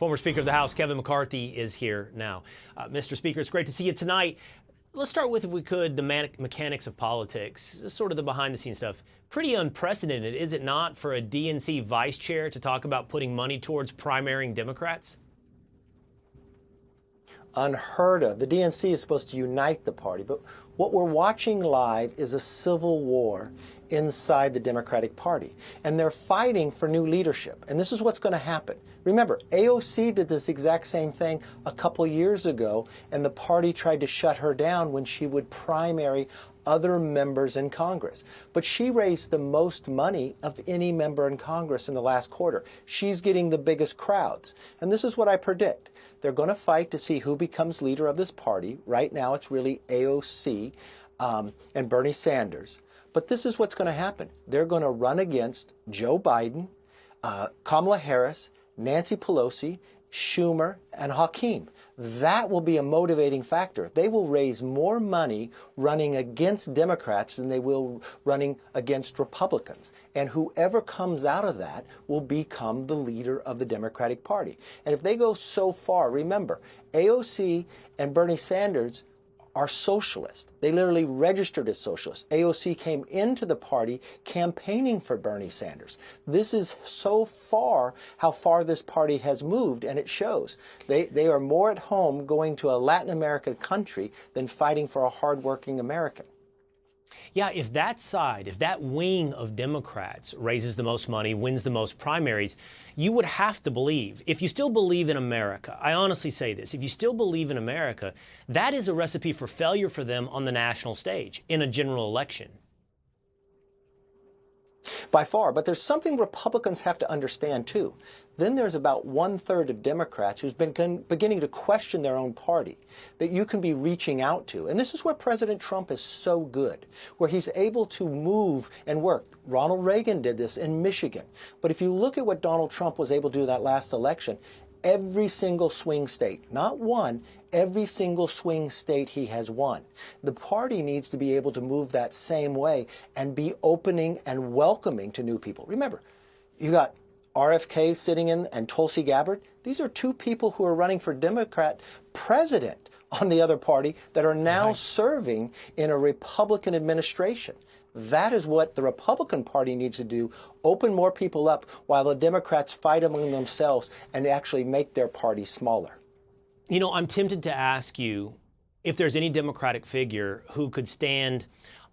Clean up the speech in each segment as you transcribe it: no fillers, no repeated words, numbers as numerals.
Former Speaker of the House Kevin McCarthy is here now. Mr. Speaker, it's great to see you tonight. Let's start with, if we could, the mechanics of politics, sort of the behind-the-scenes stuff. Pretty unprecedented, is it not, for a DNC vice chair to talk about putting money towards primarying Democrats? Unheard of. The DNC is supposed to unite the party, but what we're watching live is a civil war inside the Democratic Party, and they're fighting for new leadership, and this is what's going to happen. Remember, AOC did this exact same thing a couple years ago, and the party tried to shut her down when she would primary other members in Congress. But she raised the most money of any member in Congress in the last quarter. She's getting the biggest crowds. And this is what I predict. They're going to fight to see who becomes leader of this party. Right now, it's really AOC and Bernie Sanders. But this is what's going to happen. They're going to run against Joe Biden, Kamala Harris, Nancy Pelosi, Schumer, and Hakeem. That will be a motivating factor. They will raise more money running against Democrats than they will running against Republicans. And whoever comes out of that will become the leader of the Democratic Party. And if they go so far, remember, AOC and Bernie Sanders are socialists. They literally registered as socialists. AOC came into the party campaigning for Bernie Sanders. This is so far how far this party has moved, and it shows. They are more at home going to a Latin American country than fighting for a hardworking American. Yeah, if that side, if that wing of Democrats raises the most money, wins the most primaries, you would have to believe, if you still believe in America, I honestly say this, if you still believe in America, that is a recipe for failure for them on the national stage in a general election. By far, but there's something Republicans have to understand too. Then there's about 1/3 of Democrats who's been beginning to question their own party that you can be reaching out to. And this is where President Trump is so good, where he's able to move and work. Ronald Reagan did this in Michigan. But if you look at what Donald Trump was able to do that last election, every single swing state, not one, every single swing state he has won. The party needs to be able to move that same way and be opening and welcoming to new people. Remember, you got RFK sitting in and Tulsi Gabbard. These are two people who are running for Democrat president on the other party that are now serving in a Republican administration. That is what the Republican Party needs to do, open more people up while the Democrats fight among themselves and actually make their party smaller. You know, I'm tempted to ask you if there's any Democratic figure who could stand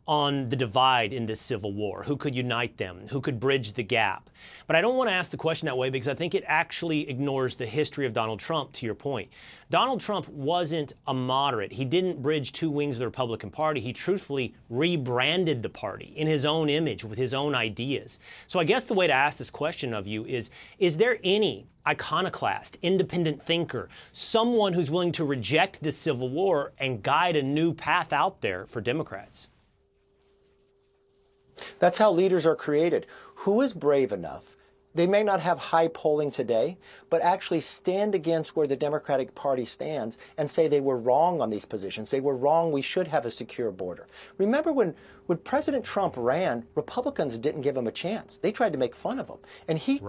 on the divide in this civil war, who could unite them, who could bridge the gap. But I don't want to ask the question that way because I think it actually ignores the history of Donald Trump, to your point. Donald Trump wasn't a moderate. He didn't bridge two wings of the Republican Party. He truthfully rebranded the party in his own image with his own ideas. So I guess the way to ask this question of you is there any iconoclast, independent thinker, someone who's willing to reject this civil war and guide a new path out there for Democrats? That's how leaders are created. Who is brave enough? They may not have high polling today, but actually stand against where the Democratic Party stands and say they were wrong on these positions. They were wrong. We should have a secure border. Remember when President Trump ran, Republicans didn't give him a chance. They tried to make fun of him. And he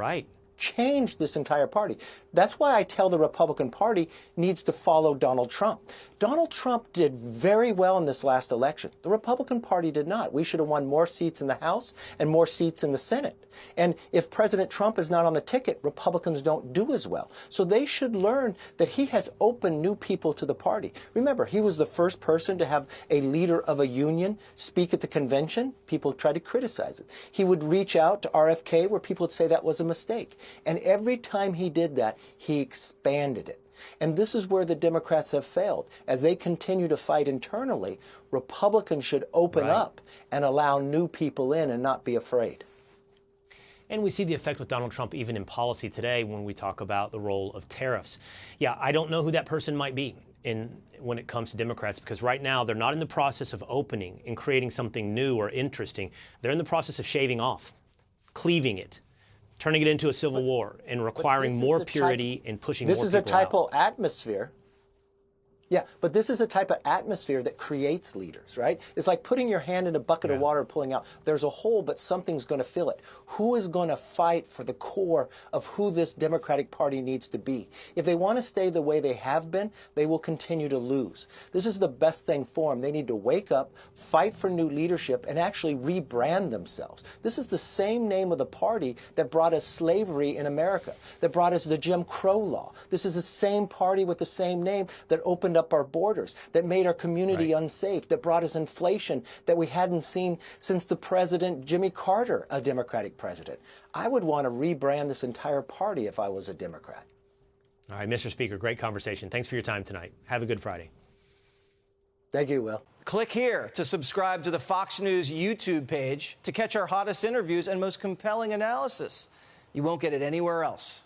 changed this entire party. That's why I tell the Republican Party needs to follow Donald Trump. Donald Trump did very well in this last election. The Republican Party did not. We should have won more seats in the House and more seats in the Senate. And if President Trump is not on the ticket, Republicans don't do as well. So they should learn that he has opened new people to the party. Remember, he was the first person to have a leader of a union speak at the convention. People tried to criticize it. He would reach out to RFK where people would say that was a mistake. And every time he did that, he expanded it. And this is where the Democrats have failed. As they continue to fight internally, Republicans should open up and allow new people in and not be afraid. And we see the effect with Donald Trump even in policy today when we talk about the role of tariffs. Yeah, I don't know who that person might be when it comes to Democrats, because right now they're not in the process of opening and creating something new or interesting. They're in the process of shaving off, cleaving it, turning it into a civil war and requiring more purity and pushing more people out. This is a type of atmosphere. Yeah, but this is the type of atmosphere that creates leaders, right? It's like putting your hand in a bucket of water and pulling out. There's a hole, but something's going to fill it. Who is going to fight for the core of who this Democratic Party needs to be? If they want to stay the way they have been, they will continue to lose. This is the best thing for them. They need to wake up, fight for new leadership, and actually rebrand themselves. This is the same name of the party that brought us slavery in America, that brought us the Jim Crow law. This is the same party with the same name that opened up our borders, that made our community unsafe, that brought us inflation that we hadn't seen since the president Jimmy Carter, a Democratic president. I would want to rebrand this entire party if I was a Democrat. All right, Mr. Speaker, great conversation. Thanks for your time tonight. Have a good Friday. Thank you, Will. Click here to subscribe to the Fox News YouTube page to catch our hottest interviews and most compelling analysis. You won't get it anywhere else.